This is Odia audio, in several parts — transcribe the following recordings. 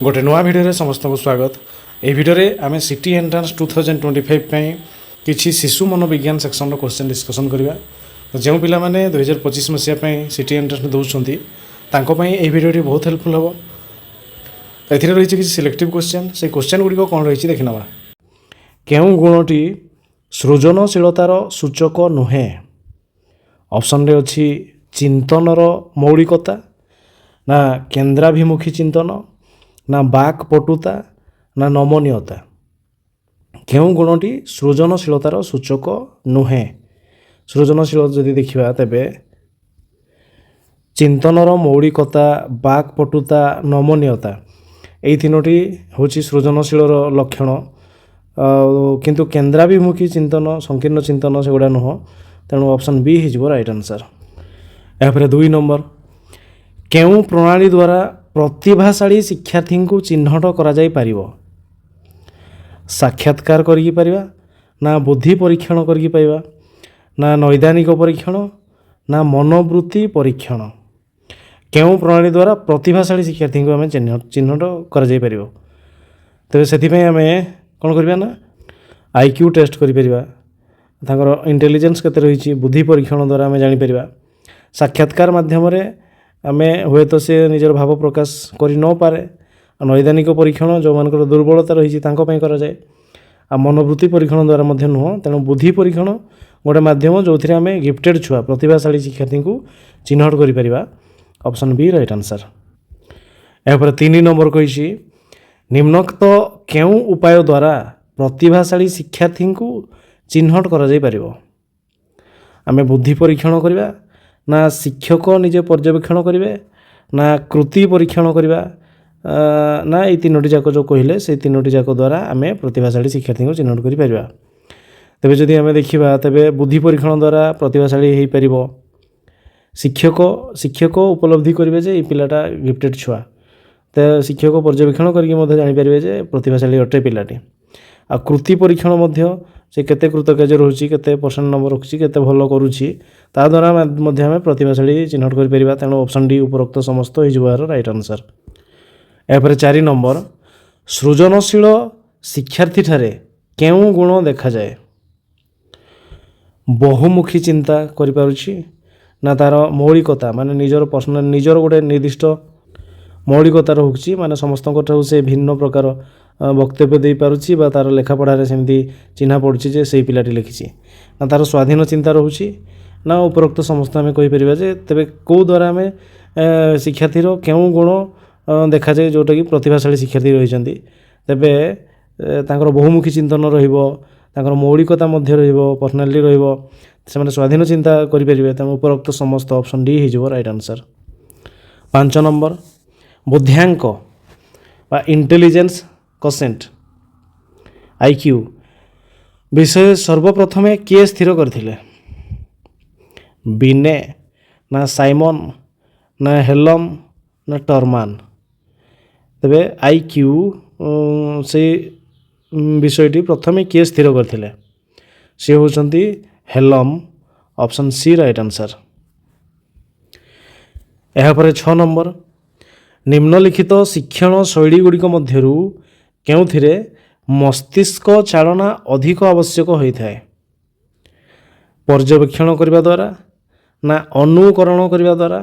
गोटे नुआ भिडियो समस्त को स्वागत। ये भिडियो आम सिटी एंट्रांस 2025 किसी शिशु मनोविज्ञान सेक्शन क्वेश्चन डिस्कसन करवा। तो जो पिला माने 2025 मसीहा सिटी एंट्रांस दौरान ये भिडियो बहुत हेल्पफुल हम। ए रही किसी सिलेक्टिव क्वेश्चन से क्वेश्चन गुड़िक कौन रही देखी ना। क्यों गुणटी सृजनशीलतार सूचक नुहे? ऑप्शन रे अच्छी चिंतनर मौलिकता, ना केन्द्राभिमुखी चिंतन, ना बाक पटुता, ना नमनीयता। क्यों गुणटी सृजनशीलतार सूचक नुहे? सृजनशील जदि देखा तेबे चिंतनर मौलिकता, बाक पटुता, नमनीयता यही तीनोटी हूँ सृजनशील लक्षण। किंतु केन्द्राभिमुखी चिंतन, संकीर्ण चिंतन से गुड़ा नुह। तेणु ऑप्शन बी हो राइट आंसर। यापर 2 नंबर, केउं प्रणाली द्वारा प्रतिभाशाली शिक्षार्थी को चिन्हट करा जाई पारिबो? साक्षात्कार करिकी पारिबा, ना बुद्धि परीक्षण करिकी पाइबा, ना नैदानिक परीक्षण, ना मनोवृत्ति परीक्षण। केउं प्रणाली द्वारा प्रतिभाशाली शिक्षार्थी को आम चिन्हट करा जाई पारिबो? तेबे सेथिपई आम कौन करबा ना आईक्यू टेस्ट करि परिबा, तांकर इंटेलिजेंस केते रहिछि बुद्धि परीक्षण द्वारा आम जानि परिबा। साक्षात्कार माध्यम आम हुए तो से निजर भाव प्रकाश करि न पारे। नैदानिक परीक्षण जो मानकर दुर्बलता रही करा जाए। आ मनोवृत्ति परीक्षण द्वारा मध्य नुह। तेणु बुद्धि परीक्षण गोटे माध्यम जो आम गिफ्टेड छुआ प्रतिभाशाली शिक्षार्थी को चिन्हट करिपरिबा। Option B right answer. यापर 3 नंबर कही निम्नोक्त केउं उपाय द्वारा प्रतिभाशाली शिक्षार्थी को चिन्हट करा जाई परिबो? आम बुद्धि परीक्षण करवा, ना शिक्षक निजे पर्यवेक्षण करेंगे, ना कृति परीक्षण करवा, ना ये 3टी जाक जो कहले से 3टी जाक द्वारा आम प्रतिभाशाली शिक्षार्थी को चिन्हट कर पारिबा। तेबे जदि आम देखा तेबे बुद्धि परीक्षण द्वारा प्रतिभाशाली हो पार। शिक्षक उपलब्धि करेंगे जे ये पिलाटा गिफ्टेड छुआ, तो शिक्षक पर्यवेक्षण करके जानीपर जे प्रतिभाशाली अटे पिलाटी। आ कृति परीक्षण मध्य से केते कृतकार्य रोचे, केते परसेंट नंबर रखुची, केते भल करुची, ता द्वारा आम प्रतिभाशाली चिन्हट कर पारिबा। तेणु ऑप्शन डी उपरोक्त समस्त हो राइट आंसर। यापर 4 नंबर, सृजनशील शिक्षार्थी ठारे केउं गुण देखा जाए? बहुमुखी चिंता करि पारुची, ना तार मौलिकता माने निजर पर्सनल निजर गोटे निर्दिष्ट मौलिकता रोची, माने समस्त से भिन्न प्रकार वक्तव्य दे पारुची बा तार लेखापढ़ार सेमती चिन्हा पड़ुची जे से पिलाटी लिखिची, ना तार स्वाधीन चिंता रोची, ना उपरोक्त समस्त आम कहीपर जे तेरे कौ द्वारा आम शिक्षार्थी केउं गुण देखा जाए जोटा कि प्रतिभाशाली शिक्षार्थी रही। तेबे तांकर बहुमुखी चिंतन रहिबो, तांकर मौलिकता मध्य रहिबो, पर्सनालिटी रहिबो, से स्वाधीन चिंता करेंगे। तेणु उपरोक्त समस्त ऑप्शन डी हो राइट आंसर। 5 नंबर, बुद्ध्यांक बा इंटेलिजेंस कोसेंट आईक्यू विषय सर्वप्रथम किए स्थिर करथिले? बिने, ना साइमन, ना हेलम, ना टर्मान। तेबे आईक्यू से विषयटी प्रथम किए स्थिर करथिले? से होचंती हेलम। Option C right answer. यापर 6 नंबर, निम्नलिखित शिक्षण शैली गुड़िक मध्यरु केउथिरे मस्तिष्क चालना अधिक आवश्यक होता है? पर्यवेक्षण करने द्वारा, ना अनुकरण करने द्वारा,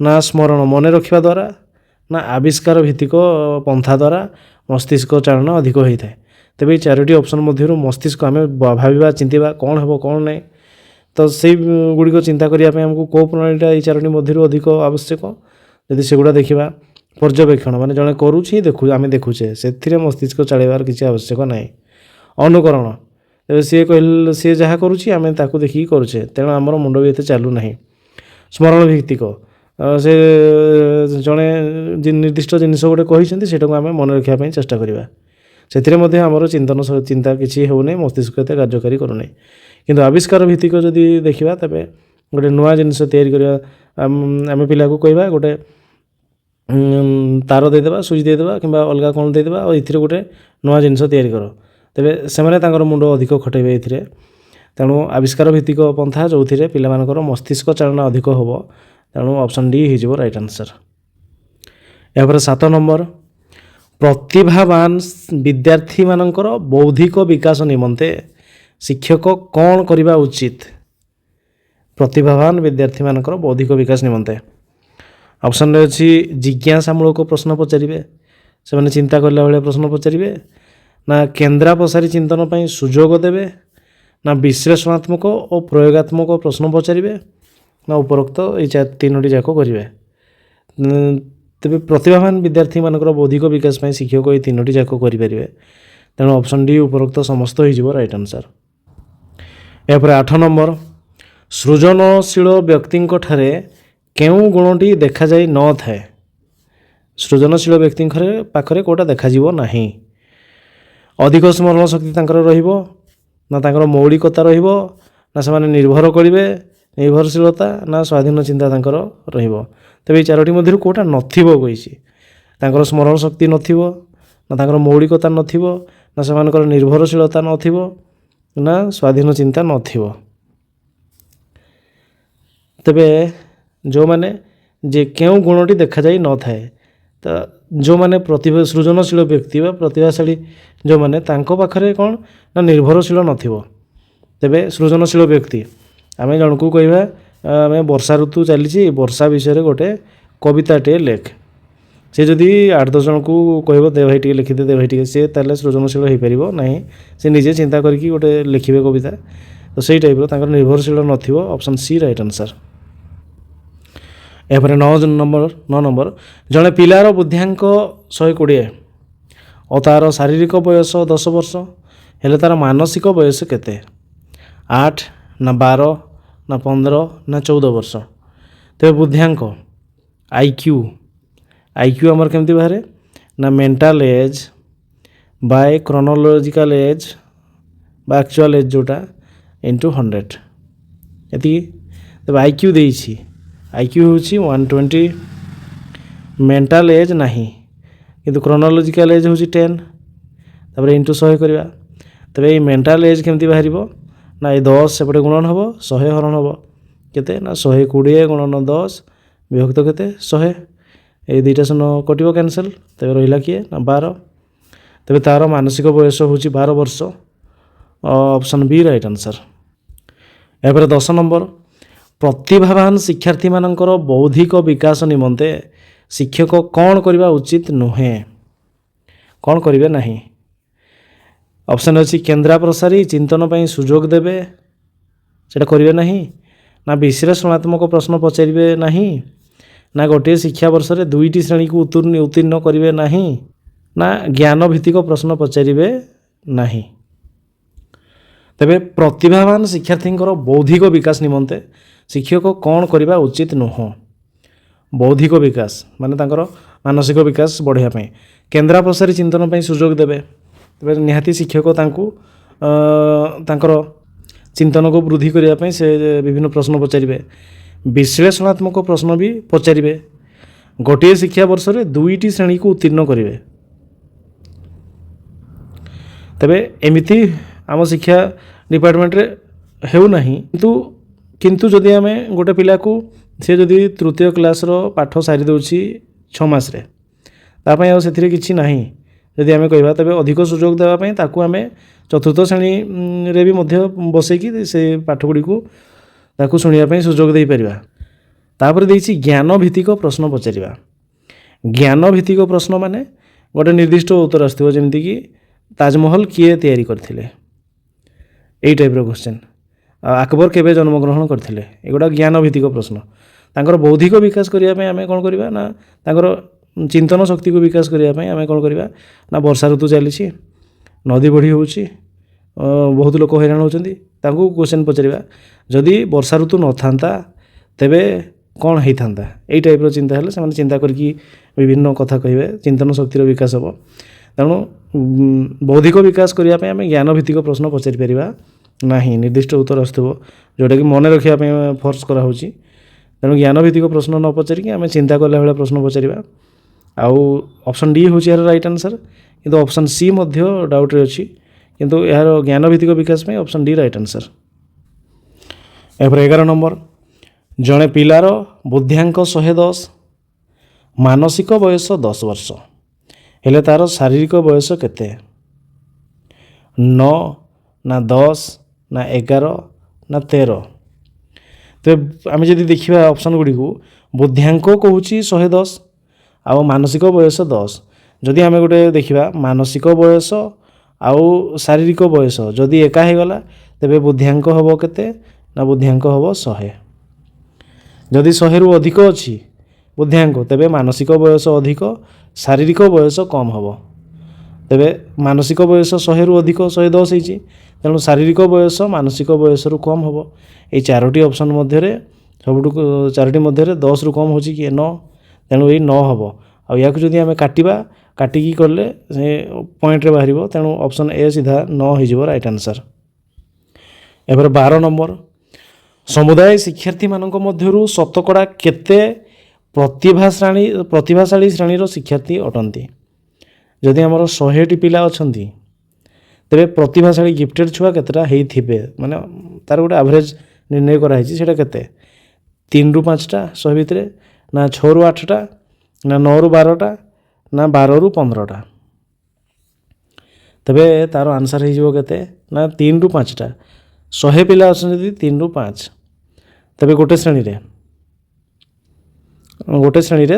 ना स्मरण मन रखा द्वारा, ना आविष्कार भित्तिक पंथा द्वारा मस्तिष्क चालना अधिक होता है। तेज ये 4टी ऑप्शन मध्य मस्तिष्क आम भाविबा चिंतिबा कौन हम कौन नहीं, तो से गुड़िक चिंता करने आमको कौ प्रणालीटा ये 4टी मध्य अधिक आवश्यक। यदि सेगुड़ा देखा पर्यवेक्षण माने जड़े करुच्छी देखु आम देखुचे से मस्तिष्क चलैबार किसी आवश्यक ना। अनुकरण सी कह सी जहाँ करुच्छी आम ताकू देखिकी करुचे, तेणु आमर मुंड भी एत चालू ना। स्मरण भित्तिक से जड़े निर्दिष्ट जिनस गोटे कही से आम मन रखापी चेष्टा करवा, से आमर चिंतन चिंता किसी होना, मस्तिष्क एत कार्यकारी करूना। किंतु आविष्कार भित्तिक जदि देखा तेबे गोटे नुआ जिनस या आम पिला को कहवा गोटे तार देदेबा, सुइच देदेबा कि अलग कौन देदेबा और ये गोटे नुआ जिनस तैयारी कर, तेबे से मुंड अधिक खटेबे ये। तेणु आविष्कार भित्तिक पंथा जो पिलामानकर मस्तिष्क चालना अधिक हम। तेणु ऑप्शन डी हो राइट आंसर। यापर 7 नंबर, ପ୍ରତିଭାବାନ ବିଦ୍ୟାର୍ଥୀମାନଙ୍କର ବୌଦ୍ଧିକ ବିକାଶ ନିମନ୍ତେ ଶିକ୍ଷକ କ'ଣ କରିବା ଉଚିତ? ପ୍ରତିଭାବାନ ବିଦ୍ୟାର୍ଥୀମାନଙ୍କର ବୌଦ୍ଧିକ ବିକାଶ ନିମନ୍ତେ ଅପସନ୍ରେ ଅଛି ଜିଜ୍ଞାସାମୂଳକ ପ୍ରଶ୍ନ ପଚାରିବେ, ସେମାନେ ଚିନ୍ତା କଲା ଭଳିଆ ପ୍ରଶ୍ନ ପଚାରିବେ, ନା କେନ୍ଦ୍ରା ପ୍ରସାରୀ ଚିନ୍ତନ ପାଇଁ ସୁଯୋଗ ଦେବେ, ନା ବିଶ୍ଳେଷଣାତ୍ମକ ଓ ପ୍ରୟୋଗାତ୍ମକ ପ୍ରଶ୍ନ ପଚାରିବେ, ନା ଉପରୋକ୍ତ ଏଇ ତିନୋଟି ଯାକ କରିବେ। ତେବେ ପ୍ରତିଭାବାନ ବିଦ୍ୟାର୍ଥୀମାନଙ୍କର ବୌଦ୍ଧିକ ବିକାଶ ପାଇଁ ଶିକ୍ଷକ ଏଇ ତିନୋଟି ଯାକ କରିପାରିବେ। ତେଣୁ ଅପସନ୍ ଡି ଉପରୋକ୍ତ ସମସ୍ତ ହୋଇଯିବ ରାଇଟ୍ ଆନ୍ସର୍। ଏହାପରେ 8 ନମ୍ବର, ସୃଜନଶୀଳ ବ୍ୟକ୍ତିଙ୍କ ଠାରେ କେଉଁ ଗୁଣଟି ଦେଖାଯାଇ ନଥାଏ? ସୃଜନଶୀଳ ବ୍ୟକ୍ତିଙ୍କ ପାଖରେ କେଉଁଟା ଦେଖାଯିବ ନାହିଁ? ଅଧିକ ସ୍ମରଣ ଶକ୍ତି ତାଙ୍କର ରହିବ, ନା ତାଙ୍କର ମୌଳିକତା ରହିବ, ନା ସେମାନେ ନିର୍ଭର କରିବେ, ନିର୍ଭରଶୀଳତା, ନା ସ୍ୱାଧୀନ ଚିନ୍ତା ତାଙ୍କର ରହିବ। ତେବେ ଏଇ ଚାରୋଟି ମଧ୍ୟରୁ କେଉଁଟା ନଥିବ କହିଛି? ତାଙ୍କର ସ୍ମରଣ ଶକ୍ତି ନଥିବ, ନା ତାଙ୍କର ମୌଳିକତା ନଥିବ, ନା ସେମାନଙ୍କର ନିର୍ଭରଶୀଳତା ନଥିବ, ନା ସ୍ୱାଧୀନ ଚିନ୍ତା ନଥିବ। ତେବେ ଯେଉଁମାନେ ଯେ କେଉଁ ଗୁଣଟି ଦେଖାଯାଇ ନଥାଏ, ତ ଯେଉଁମାନେ ସୃଜନଶୀଳ ବ୍ୟକ୍ତି ବା ପ୍ରତିଭାଶାଳୀ ଯେଉଁମାନେ, ତାଙ୍କ ପାଖରେ କ'ଣ ନା ନିର୍ଭରଶୀଳ ନଥିବ। ତେବେ ସୃଜନଶୀଳ ବ୍ୟକ୍ତି ଆମେ ଜଣକୁ କହିବା ଆମେ ବର୍ଷା ଋତୁ ଚାଲିଛି, ବର୍ଷା ବିଷୟରେ ଗୋଟେ କବିତାଟିଏ ଲେଖ। ସେ ଯଦି 8-10 ଜଣଙ୍କୁ କହିବ ଦେ ଭାଇ ଟିକେ ଲେଖିଦେ, ଦେ ଭାଇ ଟିକେ, ସେ ତାହେଲେ ସୃଜନଶୀଳ ହୋଇପାରିବ ନାହିଁ। ସେ ନିଜେ ଚିନ୍ତା କରିକି ଗୋଟେ ଲେଖିବେ କବିତା। ତ ସେଇ ଟାଇପ୍ର ତାଙ୍କର ନିର୍ଭରଶୀଳ ନଥିବ। Option C right answer. ଏହାପରେ 9 ନମ୍ବର, ଜଣେ ପିଲାର ବୁଦ୍ଧ୍ୟାଙ୍କ 120 ଓ ତା'ର ଶାରୀରିକ ବୟସ 10 ବର୍ଷ ହେଲେ ତା'ର ମାନସିକ ବୟସ କେତେ? 8 ନା 12 ନା 15 ନା 14 ବର୍ଷ? ତେବେ ବୁଦ୍ଧ୍ୟାଙ୍କ ଆଇକ୍ୟୁ ଆମର କେମିତି ବାହାରେ? ନା mental age Bai chronological age ବା ଆକ୍ଚୁଆଲ ଏଜ୍ ଯେଉଁଟା ଇଣ୍ଟୁ 100, ଏତିକି। ତେବେ ଆଇକ୍ୟୁ ଦେଇଛି, ଆଇକ୍ୟୁ ହେଉଛି 120, ମେଣ୍ଟାଲ ଏଜ୍ ନାହିଁ, କିନ୍ତୁ କ୍ରୋନୋଲୋଜିକାଲ ଏଜ୍ ହେଉଛି 10, ତାପରେ ଇଣ୍ଟୁ 100 କରିବା। ତେବେ ଏଇ ମେଣ୍ଟାଲ ଏଜ୍ କେମିତି ବାହାରିବ? ନା ଏ 10 ସେପଟେ ଗୁଣନ ହେବ, 100 ହରଣ ହେବ କେତେ? ନା 120 ଗୁଣନ 10 ବିଭକ୍ତ କେତେ? 100। ଏଇ ଦୁଇଟା ଶୂନ କଟିବ କ୍ୟାନସେଲ୍। ତେବେ ରହିଲା କିଏ? ନା 12। ତେବେ ତା'ର ମାନସିକ ବୟସ ହେଉଛି 12 ବର୍ଷ। Option B right answer. ଏହାପରେ 10 ନମ୍ବର, ପ୍ରତିଭାବାନ ଶିକ୍ଷାର୍ଥୀମାନଙ୍କର ବୌଦ୍ଧିକ ବିକାଶ ନିମନ୍ତେ ଶିକ୍ଷକ କ'ଣ କରିବା ଉଚିତ ନୁହେଁ, କ'ଣ କରିବେ ନାହିଁ? ଅପସନ୍ ଅଛି କେନ୍ଦ୍ରା ପ୍ରସାରୀ ଚିନ୍ତନ ପାଇଁ ସୁଯୋଗ ଦେବେ, ସେଇଟା କରିବେ ନାହିଁ, ନା ବିଶ୍ଳେଷଣାତ୍ମକ ପ୍ରଶ୍ନ ପଚାରିବେ ନାହିଁ, ନା ଗୋଟିଏ ଶିକ୍ଷାବର୍ଷରେ 2ଟି ଶ୍ରେଣୀକୁ ଉତ୍ତୀର୍ଣ୍ଣ କରିବେ ନାହିଁ, ନା ଜ୍ଞାନ ଭିତ୍ତିକ ପ୍ରଶ୍ନ ପଚାରିବେ ନାହିଁ। ତେବେ ପ୍ରତିଭାବାନ ଶିକ୍ଷାର୍ଥୀଙ୍କର ବୌଦ୍ଧିକ ବିକାଶ ନିମନ୍ତେ ଶିକ୍ଷକ କ'ଣ କରିବା ଉଚିତ ନୁହଁ? ବୌଦ୍ଧିକ ବିକାଶ ମାନେ ତାଙ୍କର ମାନସିକ ବିକାଶ ବଢ଼ାଇବା ପାଇଁ କେନ୍ଦ୍ରା ପ୍ରସାରୀ ଚିନ୍ତନ ପାଇଁ ସୁଯୋଗ ଦେବେ। ତେବେ ନିହାତି ଶିକ୍ଷକ ତାଙ୍କୁ ତାଙ୍କର ଚିନ୍ତନକୁ ବୃଦ୍ଧି କରିବା ପାଇଁ ସେ ବିଭିନ୍ନ ପ୍ରଶ୍ନ ପଚାରିବେ, ବିଶ୍ଳେଷଣାତ୍ମକ ପ୍ରଶ୍ନ ବି ପଚାରିବେ, ଗୋଟିଏ ଶିକ୍ଷାବର୍ଷରେ 2ଟି ଶ୍ରେଣୀକୁ ଉତ୍ତୀର୍ଣ୍ଣ କରିବେ। ତେବେ ଏମିତି ଆମ ଶିକ୍ଷା ଡିପାର୍ଟମେଣ୍ଟରେ ହେଉନାହିଁ, କିନ୍ତୁ ଯଦି ଆମେ ଗୋଟେ ପିଲାକୁ ସେ ଯଦି 3ୟ କ୍ଲାସ୍ର ପାଠ ସାରି ଦେଉଛି 6 ମାସରେ, ତା ପାଇଁ ଆଉ ସେଥିରେ କିଛି ନାହିଁ ଯଦି ଆମେ କହିବା, ତେବେ ଅଧିକ ସୁଯୋଗ ଦେବା ପାଇଁ ତାକୁ ଆମେ 4ର୍ଥ ଶ୍ରେଣୀରେ ବି ମଧ୍ୟ ବସେଇକି ସେ ପାଠଗୁଡ଼ିକୁ ତାକୁ ଶୁଣିବା ପାଇଁ ସୁଯୋଗ ଦେଇପାରିବା। ତାପରେ ଦେଇଛି ଜ୍ଞାନ ଭିତ୍ତିକ ପ୍ରଶ୍ନ ପଚାରିବା। ଜ୍ଞାନ ଭିତ୍ତିକ ପ୍ରଶ୍ନ ମାନେ ଗୋଟେ ନିର୍ଦ୍ଦିଷ୍ଟ ଉତ୍ତର ଆସିଥିବ, ଯେମିତିକି ତାଜମହଲ କିଏ ତିଆରି କରିଥିଲେ, ଏଇ ଟାଇପ୍ର କ୍ୱେଶ୍ଚନ୍। ଆକବର କେବେ ଜନ୍ମଗ୍ରହଣ କରିଥିଲେ, ଏଗୁଡ଼ା ଜ୍ଞାନ ଭିତ୍ତିକ ପ୍ରଶ୍ନ। ତାଙ୍କର ବୌଦ୍ଧିକ ବିକାଶ କରିବା ପାଇଁ ଆମେ କ'ଣ କରିବା? ନା ତାଙ୍କର ଚିନ୍ତନ ଶକ୍ତିକୁ ବିକାଶ କରିବା ପାଇଁ ଆମେ କ'ଣ କରିବା? ନା ବର୍ଷା ଋତୁ ଚାଲିଛି, ନଦୀ ବଢ଼ି ହେଉଛି, ବହୁତ ଲୋକ ହଇରାଣ ହେଉଛନ୍ତି, ତାଙ୍କୁ କ୍ୱେଶ୍ଚନ୍ ପଚାରିବା, ଯଦି ବର୍ଷା ଋତୁ ନଥାନ୍ତା ତେବେ କ'ଣ ହେଇଥାନ୍ତା? ଏଇ ଟାଇପ୍ର ଚିନ୍ତା ହେଲେ ସେମାନେ ଚିନ୍ତା କରିକି ବିଭିନ୍ନ କଥା କହିବେ, ଚିନ୍ତନ ଶକ୍ତିର ବିକାଶ ହେବ। ତେଣୁ ବୌଦ୍ଧିକ ବିକାଶ କରିବା ପାଇଁ ଆମେ ଜ୍ଞାନ ଭିତ୍ତିକ ପ୍ରଶ୍ନ ପଚାରି ପାରିବା ନାହିଁ, ନିର୍ଦ୍ଦିଷ୍ଟ ଉତ୍ତର ଆସୁଥିବ ଯେଉଁଟାକି ମନେ ରଖିବା ପାଇଁ ଫୋର୍ସ କରାହେଉଛି। ତେଣୁ ଜ୍ଞାନ ଭିତ୍ତିକ ପ୍ରଶ୍ନ ନ ପଚାରିକି ଆମେ ଚିନ୍ତା କଲା ଭଳିଆ ପ୍ରଶ୍ନ ପଚାରିବା। ଆଉ ଅପସନ୍ ଡି ହେଉଛି ଏହାର ରାଇଟ୍ ଆନ୍ସର୍, କିନ୍ତୁ ଅପସନ୍ ସି ମଧ୍ୟ ଡାଉଟ୍ରେ ଅଛି, କିନ୍ତୁ ଏହାର ଜ୍ଞାନ ଭିତ୍ତିକ ବିକାଶ ପାଇଁ ଅପସନ୍ ଡି ରାଇଟ୍ ଆନ୍ସର୍। ଏହାପରେ 11 ନମ୍ବର, ଜଣେ ପିଲାର ବୁଦ୍ଧ୍ୟାଙ୍କ 110, ମାନସିକ ବୟସ 10 ବର୍ଷ ହେଲେ ତା'ର ଶାରୀରିକ ବୟସ କେତେ? 9 ନା 10 ନା 11 ନା 13? ତେବେ ଆମେ ଯଦି ଦେଖିବା ଅପସନ୍ ଗୁଡ଼ିକୁ, ବୁଦ୍ଧ୍ୟାଙ୍କ କହୁଛି 110 ଆଉ ମାନସିକ ବୟସ 10। ଯଦି ଆମେ ଗୋଟେ ଦେଖିବା ମାନସିକ ବୟସ ଆଉ ଶାରୀରିକ ବୟସ ଯଦି ଏକା ହେଇଗଲା ତେବେ ବୁଦ୍ଧ୍ୟାଙ୍କ ହେବ କେତେ? ନା ବୁଦ୍ଧ୍ୟାଙ୍କ ହେବ 100। ଯଦି 100ରୁ ଅଧିକ ଅଛି ବୁଦ୍ଧ୍ୟାଙ୍କ ତେବେ ମାନସିକ ବୟସ ଅଧିକ, ଶାରୀରିକ ବୟସ କମ୍ ହେବ। ତେବେ ମାନସିକ ବୟସ 100ରୁ ଅଧିକ 110 ହେଇଛି, ତେଣୁ ଶାରୀରିକ ବୟସ ମାନସିକ ବୟସରୁ କମ୍ ହେବ। ଏଇ ଚାରୋଟି ଅପସନ୍ ମଧ୍ୟରେ ସବୁଠୁ ଚାରୋଟି ମଧ୍ୟରେ 10ରୁ କମ୍ ହେଉଛି କି 9, ତେଣୁ ଏଇ 9 ହେବ। ଆଉ ୟାକୁ ଯଦି ଆମେ କାଟିକି କଲେ ସେ ପଏଣ୍ଟରେ ବାହାରିବ, ତେଣୁ ଅପସନ୍ ଏ ସିଧା 9 ହେଇଯିବ ରାଇଟ୍ ଆନ୍ସର୍। ଏପରେ 12 ନମ୍ବର, ସମୁଦାୟ ଶିକ୍ଷାର୍ଥୀମାନଙ୍କ ମଧ୍ୟରୁ ଶତକଡ଼ା କେତେ ପ୍ରତିଭାଶାଳୀ ଶ୍ରେଣୀର ଶିକ୍ଷାର୍ଥୀ ଅଟନ୍ତି? ଯଦି ଆମର 100ଟି ପିଲା ଅଛନ୍ତି ତେବେ ପ୍ରତିଭାଶାଳୀ ଗିଫ୍ଟେଡ଼ ଛୁଆ କେତେଟା ହେଇଥିବେ, ମାନେ ତାର ଗୋଟେ ଆଭରେଜ ନିର୍ଣ୍ଣୟ କରାହେଇଛି, ସେଇଟା କେତେ? 3ରୁ 5ଟା 100 ଭିତରେ, ନା 6ରୁ 8ଟା, ନା 9ରୁ 12ଟା, ନା 12ରୁ 15ଟା? ତେବେ ତାର ଆନ୍ସର୍ ହେଇଯିବ କେତେ? ନା 3ରୁ 5ଟା। 100 ପିଲା ଅଛନ୍ତି ଯଦି 3ରୁ 5, ତେବେ ଗୋଟେ ଶ୍ରେଣୀରେ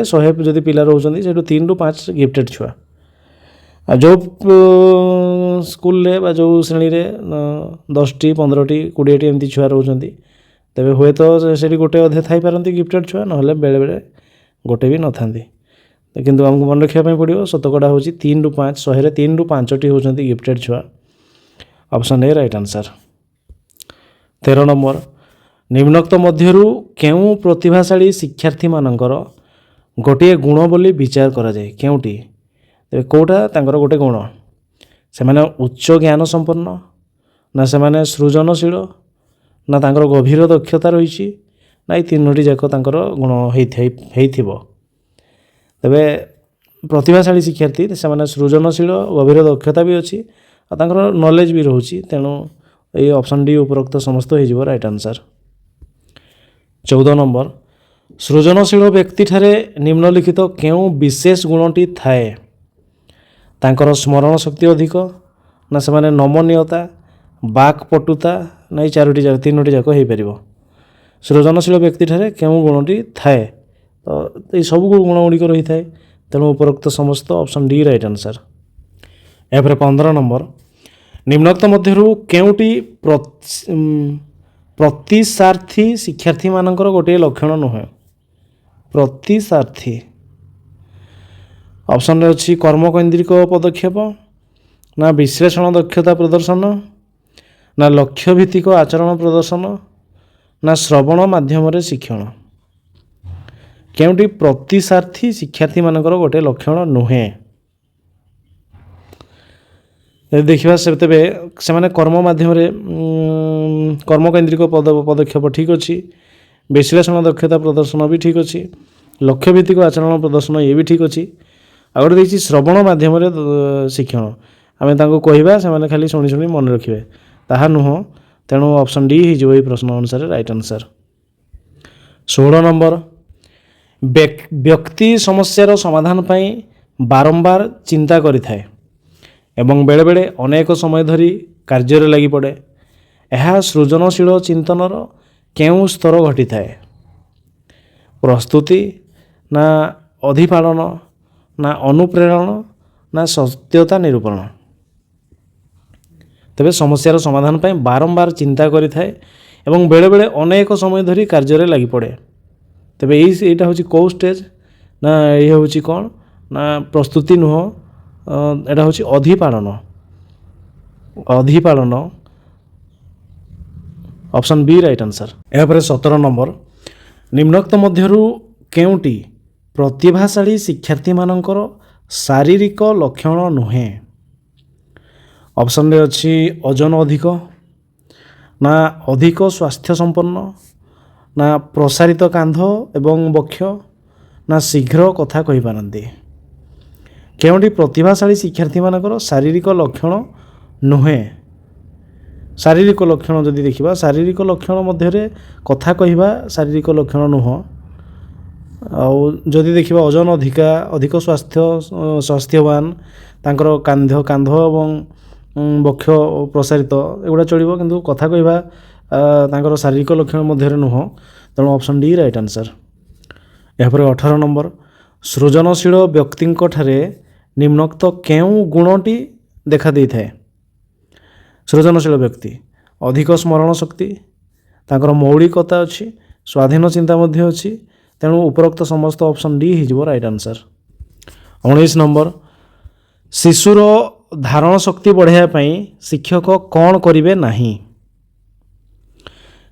100 ଯଦି ପିଲା ରହୁଛନ୍ତି ସେଇଠୁ 3ରୁ 5 ଗିଫ୍ଟେଡ଼ ଛୁଆ। ଆଉ ଯେଉଁ ସ୍କୁଲରେ ବା ଯେଉଁ ଶ୍ରେଣୀରେ 10ଟି 15ଟି 20ଟି ଏମିତି ଛୁଆ ରହୁଛନ୍ତି ତେବେ ହୁଏତ ସେଠି ଗୋଟେ ଅଧେ ଥାଇପାରନ୍ତି ଗିଫ୍ଟେଡ଼ ଛୁଆ, ନହେଲେ ବେଳେବେଳେ ଗୋଟେ ବି ନଥାନ୍ତି। କିନ୍ତୁ ଆମକୁ ମନେ ରଖିବା ପାଇଁ ପଡ଼ିବ ଶତକଡ଼ା ହେଉଛି 3ରୁ 5, 100ରେ 3ରୁ 5ଟି ହେଉଛନ୍ତି ଗିଫ୍ଟେଡ଼ ଛୁଆ। Option A right answer. 13 number, ନିମ୍ନୋକ୍ତ ମଧ୍ୟରୁ କେଉଁ ପ୍ରତିଭାଶାଳୀ ଶିକ୍ଷାର୍ଥୀମାନଙ୍କର ଗୋଟିଏ ଗୁଣ ବୋଲି ବିଚାର କରାଯାଏ? କେଉଁଟି? ତେବେ କେଉଁଟା ତାଙ୍କର ଗୋଟେ ଗୁଣ? ସେମାନେ ଉଚ୍ଚ ଜ୍ଞାନ ସମ୍ପନ୍ନ, ନା ସେମାନେ ସୃଜନଶୀଳ, ନା ତାଙ୍କର ଗଭୀର ଦକ୍ଷତା ରହିଛି, ନା ଏଇ ତିନୋଟି ଯାକ ତାଙ୍କର ଗୁଣ ହେଇଥିବ? ତେବେ ପ୍ରତିଭାଶାଳୀ ଶିକ୍ଷାର୍ଥୀ ସେମାନେ ସୃଜନଶୀଳ, ଗଭୀର ଦକ୍ଷତା ବି ଅଛି ଆଉ ତାଙ୍କର ନଲେଜ ବି ରହୁଛି, ତେଣୁ ଏଇ ଅପସନ୍ ଡି ଉପରୋକ୍ତ ସମସ୍ତ ହେଇଯିବ ରାଇଟ୍ ଆନ୍ସର୍। 14 ନମ୍ବର, ସୃଜନଶୀଳ ବ୍ୟକ୍ତିଠାରେ ନିମ୍ନଲିଖିତ କେଉଁ ବିଶେଷ ଗୁଣଟି ଥାଏ? ତାଙ୍କର ସ୍ମରଣ ଶକ୍ତି ଅଧିକ, ନା ସେମାନେ ନମନୀୟତା, ବାକ୍ପଟୁତା, ନା ଏଇ ତିନୋଟି ଯାକ ହେଇପାରିବ? ସୃଜନଶୀଳ ବ୍ୟକ୍ତିଠାରେ କେଉଁ ଗୁଣଟି ଥାଏ? ତ ଏଇ ସବୁ ଗୁଣ ଗୁଡ଼ିକ ରହିଥାଏ, ତେଣୁ ଉପରୋକ୍ତ ସମସ୍ତ ଅପସନ୍ ଡି ରାଇଟ୍ ଆନ୍ସର୍। ଏହାପରେ 15 ନମ୍ବର, ନିମ୍ନୋକ୍ତ ମଧ୍ୟରୁ କେଉଁଟି ପ୍ରତିସାର୍ଥୀ ଶିକ୍ଷାର୍ଥୀମାନଙ୍କର ଗୋଟିଏ ଲକ୍ଷଣ ନୁହେଁ? ପ୍ରତିସାର୍ଥୀ ଅପସନ୍ରେ ଅଛି କର୍ମକୈନ୍ଦ୍ରିକ ପଦକ୍ଷେପ, ନା ବିଶ୍ଳେଷଣ ଦକ୍ଷତା ପ୍ରଦର୍ଶନ, ନା ଲକ୍ଷ୍ୟଭିତ୍ତିକ ଆଚରଣ ପ୍ରଦର୍ଶନ, ନା ଶ୍ରବଣ ମାଧ୍ୟମରେ ଶିକ୍ଷଣ? କେଉଁଟି ପ୍ରତିସାର୍ଥୀ ଶିକ୍ଷାର୍ଥୀମାନଙ୍କର ଗୋଟିଏ ଲକ୍ଷଣ ନୁହେଁ? ଯଦି ଦେଖିବା ତେବେ ସେମାନେ କର୍ମ ମାଧ୍ୟମରେ କର୍ମକୈନ୍ଦ୍ରିକ ପଦକ୍ଷେପ ଠିକ୍ ଅଛି, ବିଶ୍ଳେଷଣ ଦକ୍ଷତା ପ୍ରଦର୍ଶନ ବି ଠିକ୍ ଅଛି, ଲକ୍ଷ୍ୟଭିତ୍ତିକ ଆଚରଣ ପ୍ରଦର୍ଶନ ଇଏ ବି ଠିକ୍ ଅଛି। ଆଉ ଗୋଟେ ଦେଇଛି ଶ୍ରବଣ ମାଧ୍ୟମରେ ଶିକ୍ଷଣ, ଆମେ ତାଙ୍କୁ କହିବା ସେମାନେ ଖାଲି ଶୁଣି ଶୁଣି ମନେ ରଖିବେ, ତାହା ନୁହଁ, ତେଣୁ ଅପସନ୍ ଡି ହେଇଯିବ ଏହି ପ୍ରଶ୍ନ ଅନୁସାରେ ରାଇଟ୍ ଆନ୍ସର୍। 16 ନମ୍ବର, ବ୍ୟକ୍ତି ସମସ୍ୟାର ସମାଧାନ ପାଇଁ ବାରମ୍ବାର ଚିନ୍ତା କରିଥାଏ ଏବଂ ବେଳେବେଳେ ଅନେକ ସମୟ ଧରି କାର୍ଯ୍ୟରେ ଲାଗିପଡ଼େ। ଏହା ସୃଜନଶୀଳ ଚିନ୍ତନର କେଉଁ ସ୍ତର ଘଟିଥାଏ? ପ୍ରସ୍ତୁତି, ନା ଅଧିପାଳନ, ନା ଅନୁପ୍ରେରଣ, ନା ସତ୍ୟତା ନିରୂପଣ? ତେବେ ସମସ୍ୟାର ସମାଧାନ ପାଇଁ ବାରମ୍ବାର ଚିନ୍ତା କରିଥାଏ ଏବଂ ବେଳେବେଳେ ଅନେକ ସମୟ ଧରି କାର୍ଯ୍ୟରେ ଲାଗିପଡ଼େ। ତେବେ ଏଇଟା ହେଉଛି କେଉଁ ଷ୍ଟେଜ୍? ନା ଇଏ ହେଉଛି କ'ଣ? ନା ପ୍ରସ୍ତୁତି ନୁହଁ, ଏଇଟା ହେଉଛି ଅଧିପାଳନ। Option B right answer. ଏହାପରେ 17 ନମ୍ବର, ନିମ୍ନୋକ୍ତ ମଧ୍ୟରୁ କେଉଁଟି ପ୍ରତିଭାଶାଳୀ ଶିକ୍ଷାର୍ଥୀମାନଙ୍କର ଶାରୀରିକ ଲକ୍ଷଣ ନୁହେଁ? ଅପସନ୍ରେ ଅଛି ଓଜନ ଅଧିକ, ନା ଅଧିକ ସ୍ୱାସ୍ଥ୍ୟ ସମ୍ପନ୍ନ, ନା ପ୍ରସାରିତ କାନ୍ଧ ଏବଂ ବକ୍ଷ, ନା ଶୀଘ୍ର କଥା କହିପାରନ୍ତି? କେଉଁଠି ପ୍ରତିଭାଶାଳୀ ଶିକ୍ଷାର୍ଥୀମାନଙ୍କର ଶାରୀରିକ ଲକ୍ଷଣ ନୁହେଁ? ଶାରୀରିକ ଲକ୍ଷଣ ଯଦି ଦେଖିବା, ଶାରୀରିକ ଲକ୍ଷଣ ମଧ୍ୟରେ କଥା କହିବା ଶାରୀରିକ ଲକ୍ଷଣ ନୁହଁ, ଆଉ ଯଦି ଦେଖିବା ଓଜନ ଅଧିକ ସ୍ୱାସ୍ଥ୍ୟବାନ, ତାଙ୍କର କାନ୍ଧ ଏବଂ ବକ୍ଷ ପ୍ରସାରିତ ଏଗୁଡ଼ା ଚଳିବ, କିନ୍ତୁ କଥା କହିବା ତାଙ୍କର ଶାରୀରିକ ଲକ୍ଷଣ ମଧ୍ୟରେ ନୁହଁ। ତେଣୁ ଅପସନ୍ ଡି ରାଇଟ୍ ଆନ୍ସର୍। ଏହାପରେ 18 ନମ୍ବର, ସୃଜନଶୀଳ ବ୍ୟକ୍ତିଙ୍କ ଠାରେ ନିମ୍ନୋକ୍ତ କେଉଁ ଗୁଣଟି ଦେଖା ଦେଇଥାଏ? ସୃଜନଶୀଳ ବ୍ୟକ୍ତି ଅଧିକ ସ୍ମରଣ ଶକ୍ତି, ତାଙ୍କର ମୌଳିକତା ଅଛି, ସ୍ୱାଧୀନ ଚିନ୍ତା ମଧ୍ୟ ଅଛି। ତେଣୁ ଉପରୋକ୍ତ ସମସ୍ତ ଅପସନ୍ ଡି ହେଇଯିବ ରାଇଟ୍ ଆନ୍ସର୍। 19 ନମ୍ବର, ଶିଶୁର ଧାରଣ ଶକ୍ତି ବଢ଼ାଇବା ପାଇଁ ଶିକ୍ଷକ କ'ଣ କରିବେ ନାହିଁ?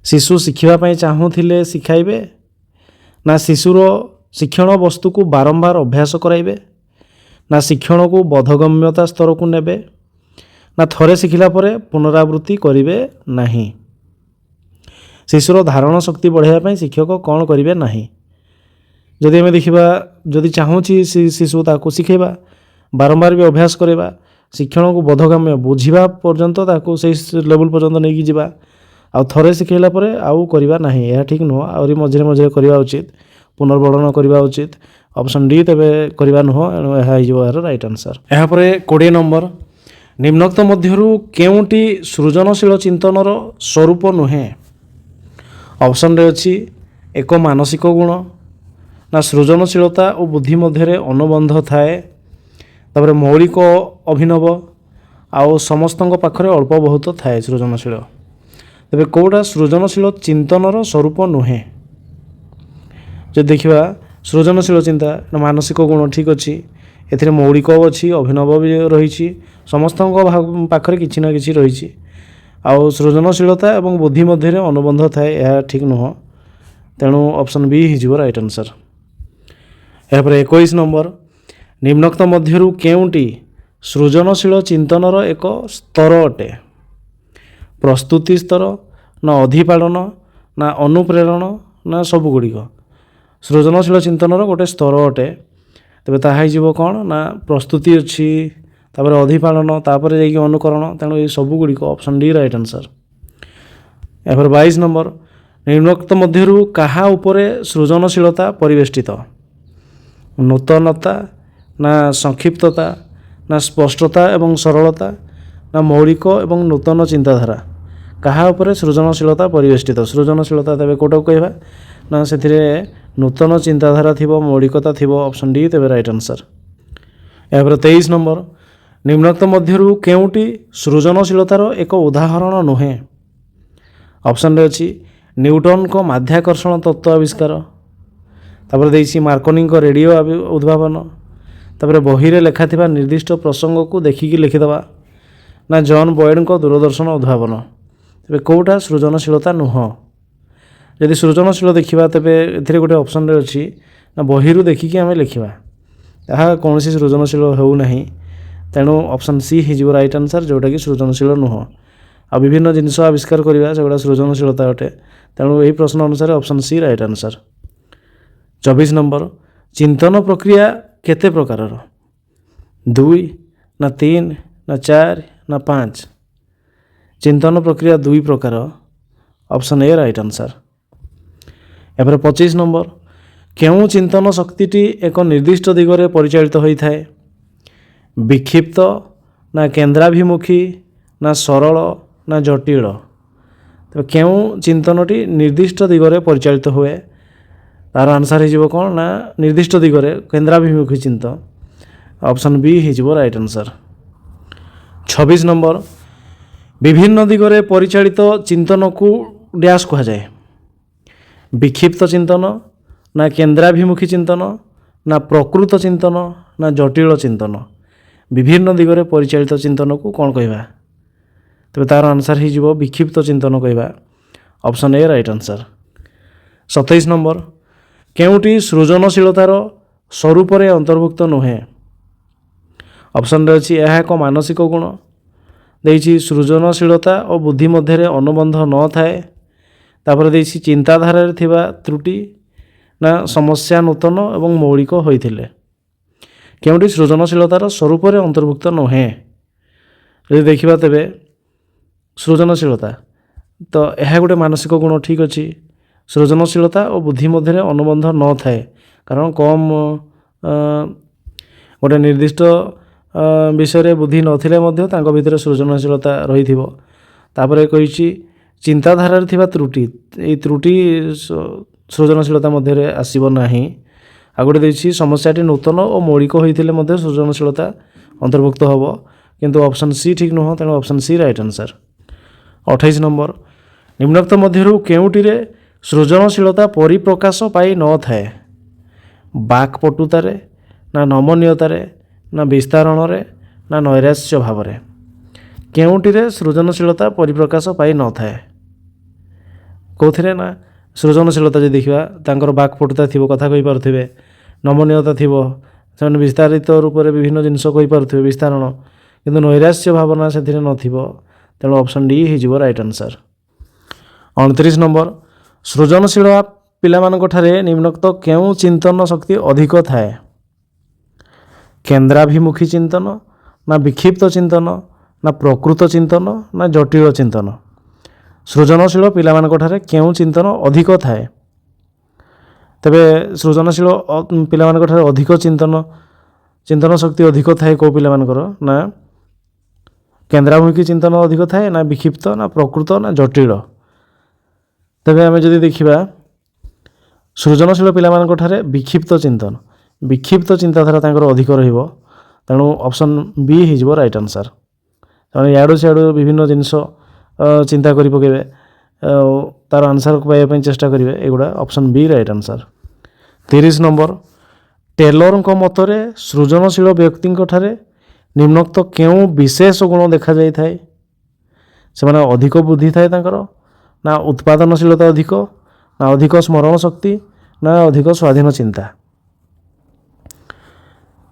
ଶିଶୁ ଶିଖିବା ପାଇଁ ଚାହୁଁଥିଲେ ଶିଖାଇବେ, ନା ଶିଶୁର ଶିକ୍ଷଣ ବସ୍ତୁକୁ ବାରମ୍ବାର ଅଭ୍ୟାସ କରାଇବେ, ନା ଶିକ୍ଷଣକୁ ବୋଧଗମ୍ୟତା ସ୍ତରକୁ ନେବେ, ନା ଥରେ ଶିଖିଲା ପରେ ପୁନରାବୃତ୍ତି କରିବେ ନାହିଁ? ଶିଶୁର ଧାରଣ ଶକ୍ତି ବଢ଼ାଇବା ପାଇଁ ଶିକ୍ଷକ କ'ଣ କରିବେ ନାହିଁ? ଯଦି ଆମେ ଦେଖିବା, ଯଦି ଚାହୁଁଛି ଶିଶୁ ତାକୁ ଶିଖେଇବା, ବାରମ୍ବାର ବି ଅଭ୍ୟାସ କରିବା, ଶିକ୍ଷଣକୁ ବୋଧଗମ୍ୟ ବୁଝିବା ପର୍ଯ୍ୟନ୍ତ ତାକୁ ସେଇ ଲେବୁଲ୍ ପର୍ଯ୍ୟନ୍ତ ନେଇକି ଯିବା, ଆଉ ଥରେ ଶିଖେଇଲା ପରେ ଆଉ କରିବା ନାହିଁ, ଏହା ଠିକ୍ ନୁହଁ। ଆହୁରି ମଝିରେ ମଝିରେ କରିବା ଉଚିତ, ପୁନର୍ବର୍ଣ୍ଣନ କରିବା ଉଚିତ। ଅପସନ୍ ଡି ତେବେ କରିବା ନୁହଁ, ଏଣୁ ଏହା ହେଇଯିବ ଏହାର ରାଇଟ୍ ଆନ୍ସର୍। ଏହାପରେ 20 ନମ୍ବର, ନିମ୍ନୋକ୍ତ ମଧ୍ୟରୁ କେଉଁଟି ସୃଜନଶୀଳ ଚିନ୍ତନର ସ୍ୱରୂପ ନୁହେଁ? ଅପସନ୍ରେ ଅଛି ଏକ ମାନସିକ ଗୁଣ, ନା ସୃଜନଶୀଳତା ଓ ବୁଦ୍ଧି ମଧ୍ୟରେ ଅନୁବନ୍ଧ ଥାଏ, ତାପରେ ମୌଳିକ ଅଭିନବ, ଆଉ ସମସ୍ତଙ୍କ ପାଖରେ ଅଳ୍ପ ବହୁତ ଥାଏ ସୃଜନଶୀଳ। ତେବେ କେଉଁଟା ସୃଜନଶୀଳ ଚିନ୍ତନର ସ୍ୱରୂପ ନୁହେଁ? ଯଦି ଦେଖିବା ସୃଜନଶୀଳ ଚିନ୍ତା ମାନସିକ ଗୁଣ ଠିକ୍ ଅଛି, ଏଥିରେ ମୌଳିକ ଅଛି, ଅଭିନବ ବି ରହିଛି, ସମସ୍ତଙ୍କ ପାଖରେ କିଛି ନା କିଛି ରହିଛି। ଆଉ ସୃଜନଶୀଳତା ଏବଂ ବୁଦ୍ଧି ମଧ୍ୟରେ ଅନୁବନ୍ଧ ଥାଏ, ଏହା ଠିକ୍ ନୁହଁ। ତେଣୁ ଅପସନ୍ ବି ହେଇଯିବ ରାଇଟ୍ ଆନ୍ସର୍। ଏହାପରେ 21 ନମ୍ବର, ନିମ୍ନୋକ୍ତ ମଧ୍ୟରୁ କେଉଁଟି ସୃଜନଶୀଳ ଚିନ୍ତନର ଏକ ସ୍ତର ଅଟେ? ପ୍ରସ୍ତୁତି ସ୍ତର, ନା ଅଧିପାଳନ, ନା ଅନୁପ୍ରେରଣ, ନା ସବୁଗୁଡ଼ିକ? ସୃଜନଶୀଳ ଚିନ୍ତନର ଗୋଟେ ସ୍ତର ଅଟେ, ତେବେ ତାହା ହେଇଯିବ କ'ଣ ନା ପ୍ରସ୍ତୁତି ଅଛି, ତାପରେ ଅଧିପାଳନ, ତାପରେ ଯାଇକି ଅନୁକରଣ। ତେଣୁ এই ସବୁଗୁଡ଼ିକ ଅପସନ୍ ଡି ରାଇଟ୍ ଆନ୍ସର୍। ଏହାପରେ 22 ନମ୍ବର, ନିମ୍ନୋକ୍ତ ମଧ୍ୟରୁ କାହା ଉପରେ ସୃଜନଶୀଳତା ପରିବେଷ୍ଟିତ? ନୂତନତା, ନା ସଂକ୍ଷିପ୍ତତା, ନା ସ୍ପଷ୍ଟତା ଏବଂ ସରଳତା, ନା ମୌଳିକ ଏବଂ ନୂତନ ଚିନ୍ତାଧାରା? କାହା ଉପରେ ସୃଜନଶୀଳତା ପରିବେଷ୍ଟିତ? ସୃଜନଶୀଳତା ତେବେ କେଉଁଟାକୁ କହିବା ନା ସେଥିରେ ନୂତନ ଚିନ୍ତାଧାରା ଥିବ, ମୌଳିକତା ଥିବ। ଅପସନ୍ ଡି ତେବେ ରାଇଟ୍ ଆନ୍ସର୍। ଏହାପରେ 23 ନମ୍ବର, ନିମ୍ନୋକ୍ତ ମଧ୍ୟରୁ କେଉଁଟି ସୃଜନଶୀଳତାର ଏକ ଉଦାହରଣ ନୁହେଁ? ଅପସନ୍ରେ ଅଛି ନ୍ୟୁଟନଙ୍କ ମାଧ୍ୟାକର୍ଷଣ ତତ୍ତ୍ୱ ଆବିଷ୍କାର, ତାପରେ ଦେଇଛି ମାର୍କୋନିଙ୍କ ରେଡ଼ିଓ ଉଦ୍ଭାବନ, ତାପରେ ବହିରେ ଲେଖାଥିବା ନିର୍ଦ୍ଦିଷ୍ଟ ପ୍ରସଙ୍ଗକୁ ଦେଖିକି ଲେଖିଦେବା, ନା ଜନ୍ ବଏଡ଼ଙ୍କ ଦୂରଦର୍ଶନ ଉଦ୍ଭାବନ? ତେବେ କେଉଁଟା ସୃଜନଶୀଳତା ନୁହଁ? ଯଦି ସୃଜନଶୀଳ ଦେଖିବା, ତେବେ ଏଥିରେ ଗୋଟେ ଅପସନ୍ରେ ଅଛି ନା ବହିରୁ ଦେଖିକି ଆମେ ଲେଖିବା, ତାହା କୌଣସି ସୃଜନଶୀଳ ହେଉନାହିଁ। ତେଣୁ ଅପସନ୍ ସି ହେଇଯିବ ରାଇଟ୍ ଆନ୍ସର୍, ଯେଉଁଟାକି ସୃଜନଶୀଳ ନୁହଁ। ଆଉ ବିଭିନ୍ନ ଜିନିଷ ଆବିଷ୍କାର କରିବା, ସେଗୁଡ଼ା ସୃଜନଶୀଳତା ଅଟେ। ତେଣୁ ଏହି ପ୍ରଶ୍ନ ଅନୁସାରେ option C right answer. 24 number, ଚିନ୍ତନ ପ୍ରକ୍ରିୟା କେତେ ପ୍ରକାରର? 2, ନା 3, ନା 4, ନା 5? ଚିନ୍ତନ ପ୍ରକ୍ରିୟା 2 ପ୍ରକାର। Option A right answer. ଏପରେ 25 ନମ୍ବର, କେଉଁ ଚିନ୍ତନ ଶକ୍ତିଟି ଏକ ନିର୍ଦ୍ଦିଷ୍ଟ ଦିଗରେ ପରିଚାଳିତ ହୋଇଥାଏ? ବିକ୍ଷିପ୍ତ, ନା କେନ୍ଦ୍ରାଭିମୁଖୀ, ନା ସରଳ, ନା ଜଟିଳ? ତେବେ କେଉଁ ଚିନ୍ତନଟି ନିର୍ଦ୍ଦିଷ୍ଟ ଦିଗରେ ପରିଚାଳିତ ହୁଏ? ତାର ଆନ୍ସର୍ ହେଇଯିବ କ'ଣ ନା ନିର୍ଦ୍ଦିଷ୍ଟ ଦିଗରେ କେନ୍ଦ୍ରାଭିମୁଖୀ ଚିନ୍ତ। ଅପସନ୍ ବି ହେଇଯିବ ରାଇଟ୍ ଆନ୍ସର୍। 26 ନମ୍ବର, ବିଭିନ୍ନ ଦିଗରେ ପରିଚାଳିତ ଚିନ୍ତନକୁ ଡ୍ୟାସ୍ କୁହାଯାଏ? ବିକ୍ଷିପ୍ତ ଚିନ୍ତନ, ନା କେନ୍ଦ୍ରାଭିମୁଖୀ ଚିନ୍ତନ, ନା ପ୍ରକୃତ ଚିନ୍ତନ, ନା ଜଟିଳ ଚିନ୍ତନ? ବିଭିନ୍ନ ଦିଗରେ ପରିଚାଳିତ ଚିନ୍ତନକୁ କ'ଣ କହିବା? ତେବେ ତାର ଆନ୍ସର୍ ହେଇଯିବ ବିକ୍ଷିପ୍ତ ଚିନ୍ତନ କହିବା। Option A right answer. 27 number, କେଉଁଟି ସୃଜନଶୀଳତାର ସ୍ୱରୂପରେ ଅନ୍ତର୍ଭୁକ୍ତ ନୁହେଁ? ଅପସନ୍ରେ ଅଛି ଏହା ଏକ ମାନସିକ ଗୁଣ, ଦେଇଛି ସୃଜନଶୀଳତା ଓ ବୁଦ୍ଧି ମଧ୍ୟରେ ଅନୁବନ୍ଧ ନଥାଏ, ତାପରେ ଦେଇଛି ଚିନ୍ତାଧାରାରେ ଥିବା ତ୍ରୁଟି, ନା ସମସ୍ୟା ନୂତନ ଏବଂ ମୌଳିକ ହୋଇଥିଲେ? କେଉଁଠି ସୃଜନଶୀଳତାର ସ୍ୱରୂପରେ ଅନ୍ତର୍ଭୁକ୍ତ ନୁହେଁ? ଯଦି ଦେଖିବା ତେବେ ସୃଜନଶୀଳତା ତ ଏହା ଗୋଟେ ମାନସିକ ଗୁଣ, ଠିକ୍ ଅଛି। ସୃଜନଶୀଳତା ଓ ବୁଦ୍ଧି ମଧ୍ୟରେ ଅନୁବନ୍ଧ ନଥାଏ, କାରଣ କମ୍ ଗୋଟେ ନିର୍ଦ୍ଦିଷ୍ଟ ବିଷୟରେ ବୁଦ୍ଧି ନଥିଲେ ମଧ୍ୟ ତାଙ୍କ ଭିତରେ ସୃଜନଶୀଳତା ରହିଥିବ। ତାପରେ କହିଛି ଚିନ୍ତାଧାରାରେ ଥିବା ତ୍ରୁଟି, ଏଇ ତ୍ରୁଟି ସୃଜନଶୀଳତା ମଧ୍ୟରେ ଆସିବ ନାହିଁ। ଆଉ ଗୋଟେ ଦେଇଛି ସମସ୍ୟାଟି ନୂତନ ଓ ମୌଳିକ ହୋଇଥିଲେ ମଧ୍ୟ ସୃଜନଶୀଳତା ଅନ୍ତର୍ଭୁକ୍ତ ହେବ, କିନ୍ତୁ ଅପସନ୍ ସି ଠିକ୍ ନୁହଁ, ତେଣୁ option C right answer. 28 number, ନିମ୍ନୋକ୍ତ ମଧ୍ୟରୁ କେଉଁଟିରେ ସୃଜନଶୀଳତା ପରିପ୍ରକାଶ ପାଇ ନଥାଏ? ବାକ୍ପଟୁତାରେ, ନା ନମନୀୟତାରେ, ନା ବିସ୍ତାରଣରେ, ନା ନୈରାଶ୍ୟ ଭାବରେ? କେଉଁଟିରେ ସୃଜନଶୀଳତା ପରିପ୍ରକାଶ ପାଇ ନଥାଏ? କେଉଁଥିରେ? ନା ସୃଜନଶୀଳତା ଯଦି ଦେଖିବା ତାଙ୍କର ବାକ୍ପଟୁତା ଥିବ, କଥା କହିପାରୁଥିବେ, ନମନୀୟତା ଥିବ, ସେମାନେ ବିସ୍ତାରିତ ରୂପରେ ବିଭିନ୍ନ ଜିନିଷ କହିପାରୁଥିବେ, ବିସ୍ତାରଣ, କିନ୍ତୁ ନୈରାଶ୍ୟ ଭାବନା ସେଥିରେ ନଥିବ, ତେଣୁ ଅପସନ୍ ଡି ହେଇଯିବ ରାଇଟ୍ ଆନ୍ସର୍। 29 ନମ୍ବର, ସୃଜନଶୀଳ ପିଲାମାନଙ୍କଠାରେ ନିମ୍ନୋକ୍ତ କେଉଁ ଚିନ୍ତନ ଶକ୍ତି ଅଧିକ ଥାଏ? କେନ୍ଦ୍ରାଭିମୁଖୀ ଚିନ୍ତନ, ନା ବିକ୍ଷିପ୍ତ ଚିନ୍ତନ, ନା ପ୍ରକୃତ ଚିନ୍ତନ, ନା ଜଟିଳ ଚିନ୍ତନ? ସୃଜନଶୀଳ ପିଲାମାନଙ୍କଠାରେ କେଉଁ ଚିନ୍ତନ ଅଧିକ ଥାଏ? ତେବେ ସୃଜନଶୀଳ ପିଲାମାନଙ୍କଠାରେ ଅଧିକ ଚିନ୍ତନ ଶକ୍ତି ଅଧିକ ଥାଏ କେଉଁ ପିଲାମାନଙ୍କର? ନା କେନ୍ଦ୍ରାଭିମୁଖୀ ଚିନ୍ତନ ଅଧିକ ଥାଏ, ନା ବିକ୍ଷିପ୍ତ, ନା ପ୍ରକୃତ, ନା ଜଟିଳ? ତେବେ ଆମେ ଯଦି ଦେଖିବା ସୃଜନଶୀଳ ପିଲାମାନଙ୍କଠାରେ ବିକ୍ଷିପ୍ତ ଚିନ୍ତାଧାରା ତାଙ୍କର ଅଧିକ ରହିବ, ତେଣୁ ଅପସନ୍ ବି ହେଇଯିବ ରାଇଟ୍ ଆନ୍ସର୍। ସେମାନେ ଇଆଡ଼ୁ ସିଆଡ଼ୁ ବିଭିନ୍ନ ଜିନିଷ ଚିନ୍ତା କରି ପକାଇବେ, ତା'ର ଆନ୍ସର୍ ପାଇବା ପାଇଁ ଚେଷ୍ଟା କରିବେ, ଏଗୁଡ଼ା option B right answer. 30 number, ଟେଲରଙ୍କ ମତରେ ସୃଜନଶୀଳ ବ୍ୟକ୍ତିଙ୍କଠାରେ ନିମ୍ନୋକ୍ତ କେଉଁ ବିଶେଷ ଗୁଣ ଦେଖାଯାଇଥାଏ? ସେମାନେ ଅଧିକ ବୁଦ୍ଧି ଥାଏ ତାଙ୍କର, ନା ଉତ୍ପାଦନଶୀଳତା ଅଧିକ, ନା ଅଧିକ ସ୍ମରଣ ଶକ୍ତି, ନା ଅଧିକ ସ୍ୱାଧୀନ ଚିନ୍ତା?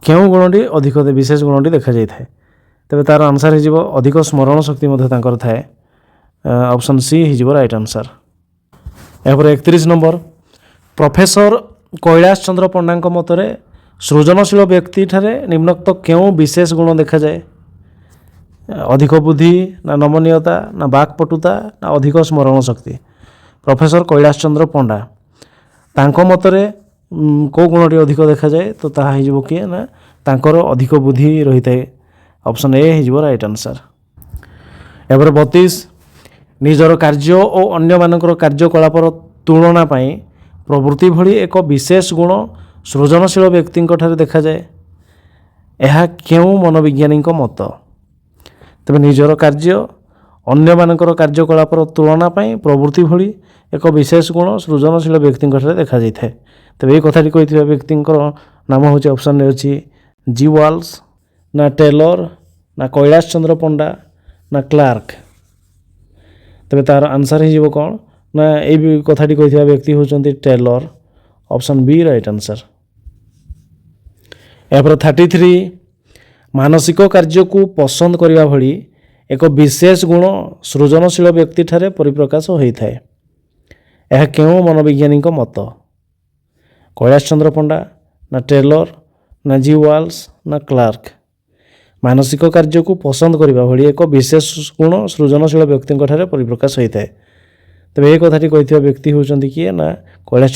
କେଉଁ ଗୁଣଟି ଅଧିକ ବିଶେଷ ଗୁଣଟି ଦେଖାଯାଇଥାଏ? ତେବେ ତା'ର ଆନ୍ସର୍ ହେଇଯିବ ଅଧିକ ସ୍ମରଣ ଶକ୍ତି ମଧ୍ୟ ତାଙ୍କର ଥାଏ, ଅପସନ୍ ସି ହେଇଯିବ ରାଇଟ୍ ଆନ୍ସର୍। ଏହାପରେ 31 ନମ୍ବର, ପ୍ରଫେସର କୈଳାସ ଚନ୍ଦ୍ର ପଣ୍ଡାଙ୍କ ମତରେ ସୃଜନଶୀଳ ବ୍ୟକ୍ତିଠାରେ ନିମ୍ନୋକ୍ତ କେଉଁ ବିଶେଷ ଗୁଣ ଦେଖାଯାଏ? ଅଧିକ ବୁଦ୍ଧି, ନା ନମନୀୟତା, ନା ବାକ୍ପଟୁତା, ନା ଅଧିକ ସ୍ମରଣ ଶକ୍ତି? ପ୍ରଫେସର କୈଳାସ ଚନ୍ଦ୍ର ପଣ୍ଡା ତାଙ୍କ ମତରେ କେଉଁ ଗୁଣଟି ଅଧିକ ଦେଖାଯାଏ? ତ ତାହା ହେଇଯିବ କିଏ? ନା ତାଙ୍କର ଅଧିକ ବୁଦ୍ଧି ରହିଥାଏ, ଅପସନ୍ ଏ ହେଇଯିବ ରାଇଟ୍ ଆନ୍ସର୍। ଏହାପରେ 32, ନିଜର କାର୍ଯ୍ୟ ଓ ଅନ୍ୟମାନଙ୍କର କାର୍ଯ୍ୟକଳାପର ତୁଳନା ପାଇଁ ପ୍ରବୃତ୍ତି ଭଳି ଏକ ବିଶେଷ ଗୁଣ ସୃଜନଶୀଳ ବ୍ୟକ୍ତିଙ୍କଠାରେ ଦେଖାଯାଏ। ଏହା କେଉଁ ମନୋବିଜ୍ଞାନୀଙ୍କ ମତ? ତେବେ ନିଜର କାର୍ଯ୍ୟ ଅନ୍ୟମାନଙ୍କର କାର୍ଯ୍ୟକଳାପର ତୁଳନା ପାଇଁ ପ୍ରବୃତ୍ତି ଭଳି ଏକ ବିଶେଷ ଗୁଣ ସୃଜନଶୀଳ ବ୍ୟକ୍ତିଙ୍କଠାରେ ଦେଖାଯାଇଥାଏ। ତେବେ ଏହି କଥାଟି କହିଥିବା ବ୍ୟକ୍ତିଙ୍କର ନାମ ହେଉଛି ଅପସନ୍ରେ ଅଛି ଜି ୱାଲ୍ସ, ନା ଟେଲର, ନା କୈଳାସ ଚନ୍ଦ୍ର ପଣ୍ଡା, ନା କ୍ଲାର୍କ? ତେବେ ତା'ର ଆନ୍ସର୍ ହେଇଯିବ କ'ଣ? ନା ଏଇ କଥାଟି କହିଥିବା ବ୍ୟକ୍ତି ହେଉଛନ୍ତି Taylor, option B right answer. ଏହାପରେ 33, ମାନସିକ କାର୍ଯ୍ୟକୁ ପସନ୍ଦ କରିବା ଭଳି ଏକ ବିଶେଷ ଗୁଣ ସୃଜନଶୀଳ ବ୍ୟକ୍ତିଠାରେ ପରିପ୍ରକାଶ ହୋଇଥାଏ। ଏହା କେଉଁ ମନୋବିଜ୍ଞାନୀଙ୍କ ମତ? କୈଳାସ ଚନ୍ଦ୍ର ପଣ୍ଡା, ନା ଟେଲର, ନା ଜି ୱାଲ୍ସ, ନା କ୍ଲାର୍କ? ମାନସିକ କାର୍ଯ୍ୟକୁ ପସନ୍ଦ କରିବା ଭଳି ଏକ ବିଶେଷ ଗୁଣ ସୃଜନଶୀଳ ବ୍ୟକ୍ତିଙ୍କଠାରେ ପରିପ୍ରକାଶ ହୋଇଥାଏ। ତେବେ ଏହି କଥାଟି କହିଥିବା ବ୍ୟକ୍ତି ହେଉଛନ୍ତି କିଏ? ନା Kailash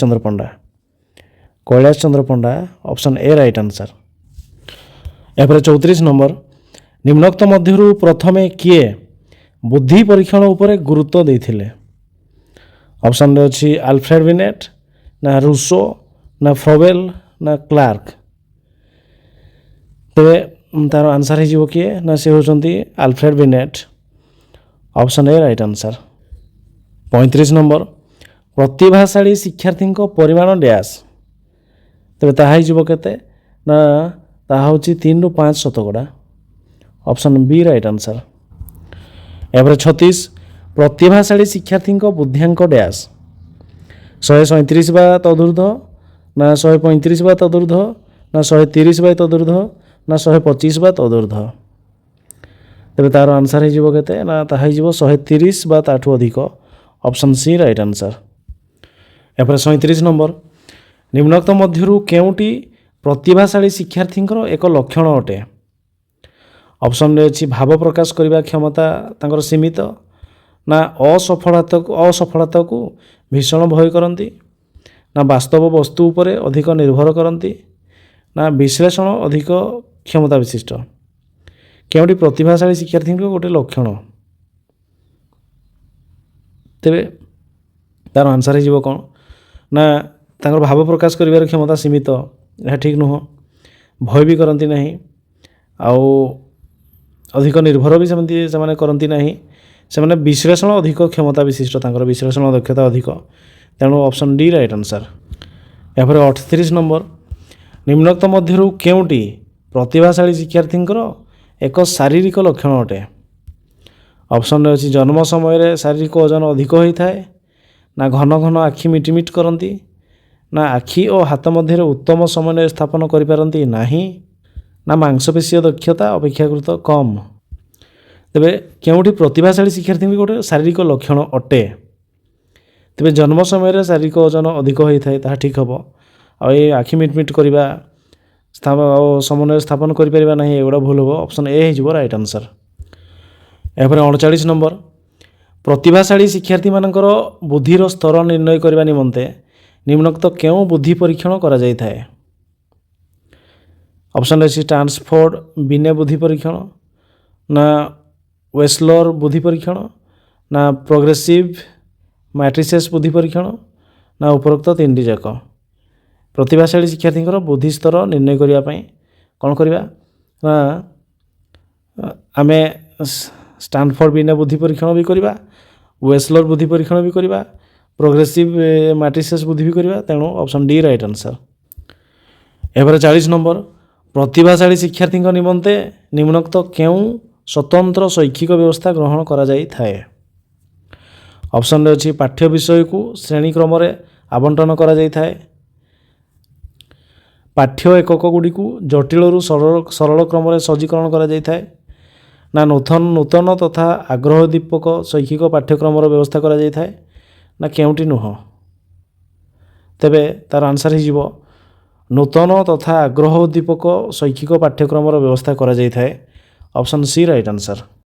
Chandra Panda, option A right answer. ଏହାପରେ 34 ନମ୍ବର, ନିମ୍ନୋକ୍ତ ମଧ୍ୟରୁ ପ୍ରଥମେ କିଏ ବୁଦ୍ଧି ପରୀକ୍ଷଣ ଉପରେ ଗୁରୁତ୍ୱ ଦେଇଥିଲେ? ଅପସନ୍ରେ ଅଛି ଆଲଫ୍ରେଡ୍ ବିନେଟ୍, ନା ରୁସୋ, ନା ଫ୍ରବେଲ୍, ନା କ୍ଲାର୍କ? ତେବେ ତା'ର ଆନ୍ସର୍ ହେଇଯିବ କିଏ? ନା ସେ ହେଉଛନ୍ତି Alfred Binet, option A right answer. 35 number, ପ୍ରତିଭାଶାଳୀ ଶିକ୍ଷାର୍ଥୀଙ୍କ ପରିମାଣ ଡ୍ୟାସ୍? ତେବେ ତାହା ହେଇଯିବ କେତେ? ନା ତାହା ହେଉଛି 3 ରୁ 5 ଶତକଡ଼ା, ଅପସନ୍ ବି ରାଇଟ୍ ଆନ୍ସର୍। ଏହାପରେ 36, ପ୍ରତିଭାଶାଳୀ ଶିକ୍ଷାର୍ଥୀଙ୍କ ବୁଦ୍ଧ୍ୟାଙ୍କ ଡ୍ୟାସ୍? 137 ବା ତଦୁର୍ଦ୍ଧ, ନା 135 ବା ତଦୁର୍ଦ୍ଧ, ନା 130 ବା ତଦୁର୍ଦ୍ଧ, ନା 125 ବା ତଦୁର୍ଦ୍ଧ? ତେବେ ତା'ର ଆନ୍ସର୍ ହେଇଯିବ କେତେ? ନା ତାହା ହେଇଯିବ 130 ବା ତାଠୁ ଅଧିକ, ଅପସନ୍ ସି ରାଇଟ୍ ଆନ୍ସର୍। ଏହାପରେ 37 ନମ୍ବର, ନିମ୍ନୋକ୍ତ ମଧ୍ୟରୁ କେଉଁଟି ପ୍ରତିଭାଶାଳୀ ଶିକ୍ଷାର୍ଥୀଙ୍କର ଏକ ଲକ୍ଷଣ ଅଟେ? ଅପସନ୍ରେ ଅଛି ଭାବ ପ୍ରକାଶ କରିବା କ୍ଷମତା ତାଙ୍କର ସୀମିତ, ନା ଅସଫଳତାକୁ ଭୀଷଣ ଭୟ କରନ୍ତି, ନା ବାସ୍ତବ ବସ୍ତୁ ଉପରେ ଅଧିକ ନିର୍ଭର କରନ୍ତି, ନା ବିଶ୍ଳେଷଣ ଅଧିକ କ୍ଷମତା ବିଶିଷ୍ଟ। କେଉଁଟି ପ୍ରତିଭାଶାଳୀ ଶିକ୍ଷାର୍ଥୀଙ୍କ ଗୋଟେ ଲକ୍ଷଣ? ତେବେ ତାର ଆନ୍ସର ହେଇଯିବ କ'ଣ ନା ତାଙ୍କର ଭାବ ପ୍ରକାଶ କରିବାର କ୍ଷମତା ସୀମିତ, ଏହା ଠିକ୍ ନୁହଁ। ଭୟ ବି କରନ୍ତି ନାହିଁ, ଆଉ ଅଧିକ ନିର୍ଭର ବି ସେମିତି ସେମାନେ କରନ୍ତି ନାହିଁ। ସେମାନେ ବିଶ୍ଳେଷଣ ଅଧିକ କ୍ଷମତା ବିଶିଷ୍ଟ, ତାଙ୍କର ବିଶ୍ଳେଷଣ ଦକ୍ଷତା ଅଧିକ। ତେଣୁ ଅପସନ୍ ଡି ରାଇଟ୍ ଆନ୍ସର। ଏହାପରେ 38 ନମ୍ବର, ନିମ୍ନୋକ୍ତ ମଧ୍ୟରୁ କେଉଁଟି ପ୍ରତିଭାଶାଳୀ ଶିକ୍ଷାର୍ଥୀଙ୍କର ଏକ ଶାରୀରିକ ଲକ୍ଷଣ ଅଟେ? ଅପସନ୍ରେ ଅଛି ଜନ୍ମ ସମୟରେ ଶାରୀରିକ ଓଜନ ଅଧିକ ହୋଇଥାଏ, ନା ଘନ ଘନ ଆଖି ମିଟିମିଟି କରନ୍ତି, ନା ଆଖି ଓ ହାତ ମଧ୍ୟରେ ଉତ୍ତମ ସମନ୍ୱୟ ସ୍ଥାପନ କରିପାରନ୍ତି ନାହିଁ, ନା ମାଂସପେଶୀୟ ଦକ୍ଷତା ଅପେକ୍ଷାକୃତ କମ୍। ତେବେ କେଉଁଠି ପ୍ରତିଭାଶାଳୀ ଶିକ୍ଷାର୍ଥୀଙ୍କ ଗୋଟେ ଶାରୀରିକ ଲକ୍ଷଣ ଅଟେ? ତେବେ ଜନ୍ମ ସମୟରେ ଶାରୀରିକ ଓଜନ ଅଧିକ ହୋଇଥାଏ, ତାହା ଠିକ୍ ହେବ। ଆଉ ଏ ଆଖି ମିଟମିଟ କରିବା ଆଉ ସମନ୍ୱୟ ସ୍ଥାପନ କରିପାରିବା ନାହିଁ, ଏଗୁଡ଼ା ଭୁଲ ହେବ। ଅପସନ୍ ଏ ହେଇଯିବ ରାଇଟ୍ ଆନ୍ସର। ଏହାପରେ 39 ନମ୍ବର, ପ୍ରତିଭାଶାଳୀ ଶିକ୍ଷାର୍ଥୀମାନଙ୍କର ବୁଦ୍ଧିର ସ୍ତର ନିର୍ଣ୍ଣୟ କରିବା ନିମନ୍ତେ ନିମ୍ନୋକ୍ତ କେଉଁ ବୁଦ୍ଧି ପରୀକ୍ଷଣ କରାଯାଇଥାଏ? ଅପସନ୍ ଅଛି ଷ୍ଟାନ୍ସଫୋର୍ଡ ବିନେ ବୁଦ୍ଧି ପରୀକ୍ଷଣ, ନା ୱେସଲର ବୁଦ୍ଧି ପରୀକ୍ଷଣ, ନା ପ୍ରୋଗ୍ରେସିଭ୍ ମ୍ୟାଟ୍ରିସେସ୍ ବୁଦ୍ଧି ପରୀକ୍ଷଣ, ନା ଉପରୋକ୍ତ ତିନିଟି ଯାକ। ପ୍ରତିଭାଶାଳୀ ଶିକ୍ଷାର୍ଥୀଙ୍କର ବୁଦ୍ଧି ସ୍ତର ନିର୍ଣ୍ଣୟ କରିବା ପାଇଁ କ'ଣ କରିବା ନା ଆମେ ଷ୍ଟାନଫୋର୍ଡ ବିନା ବୁଦ୍ଧି ପରୀକ୍ଷଣ ବି କରିବା, ୱେସଲର ବୁଦ୍ଧି ପରୀକ୍ଷଣ ବି କରିବା, ପ୍ରୋଗ୍ରେସିଭ୍ ମ୍ୟାଟ୍ରିସେସ୍ ବୁଦ୍ଧି ବି କରିବା। ତେଣୁ ଅପସନ୍ ଡି ରାଇଟ୍ ଆନ୍ସର। ଏହାପରେ 40 ନମ୍ବର, ପ୍ରତିଭାଶାଳୀ ଶିକ୍ଷାର୍ଥୀଙ୍କ ନିମନ୍ତେ ନିମ୍ନୋକ୍ତ କେଉଁ ସ୍ୱତନ୍ତ୍ର ଶୈକ୍ଷିକ ବ୍ୟବସ୍ଥା ଗ୍ରହଣ କରାଯାଇଥାଏ? ଅପସନ୍ରେ ଅଛି ପାଠ୍ୟ ବିଷୟକୁ ଶ୍ରେଣୀ କ୍ରମରେ ଆବଣ୍ଟନ କରାଯାଇଥାଏ, ପାଠ୍ୟ ଏକକ ଗୁଡ଼ିକୁ ଜଟିଳରୁ ସରଳ କ୍ରମରେ ସଜ୍ଜୀକରଣ କରାଯାଇଥାଏ, ନା ନୂତନ ତଥା ଆଗ୍ରହ ଦୀପକ ଶୈକ୍ଷିକ ପାଠ୍ୟକ୍ରମର ବ୍ୟବସ୍ଥା କରାଯାଇଥାଏ, ନା କେଉଁଟି ନୁହଁ। ତେବେ ତାର ଆନ୍ସର ହେଇଯିବ ନୂତନ ତଥା ଆଗ୍ରହ ଉଦ୍ଦୀପକ ଶୈକ୍ଷିକ ପାଠ୍ୟକ୍ରମର ବ୍ୟବସ୍ଥା କରାଯାଇଥାଏ। Option C right answer.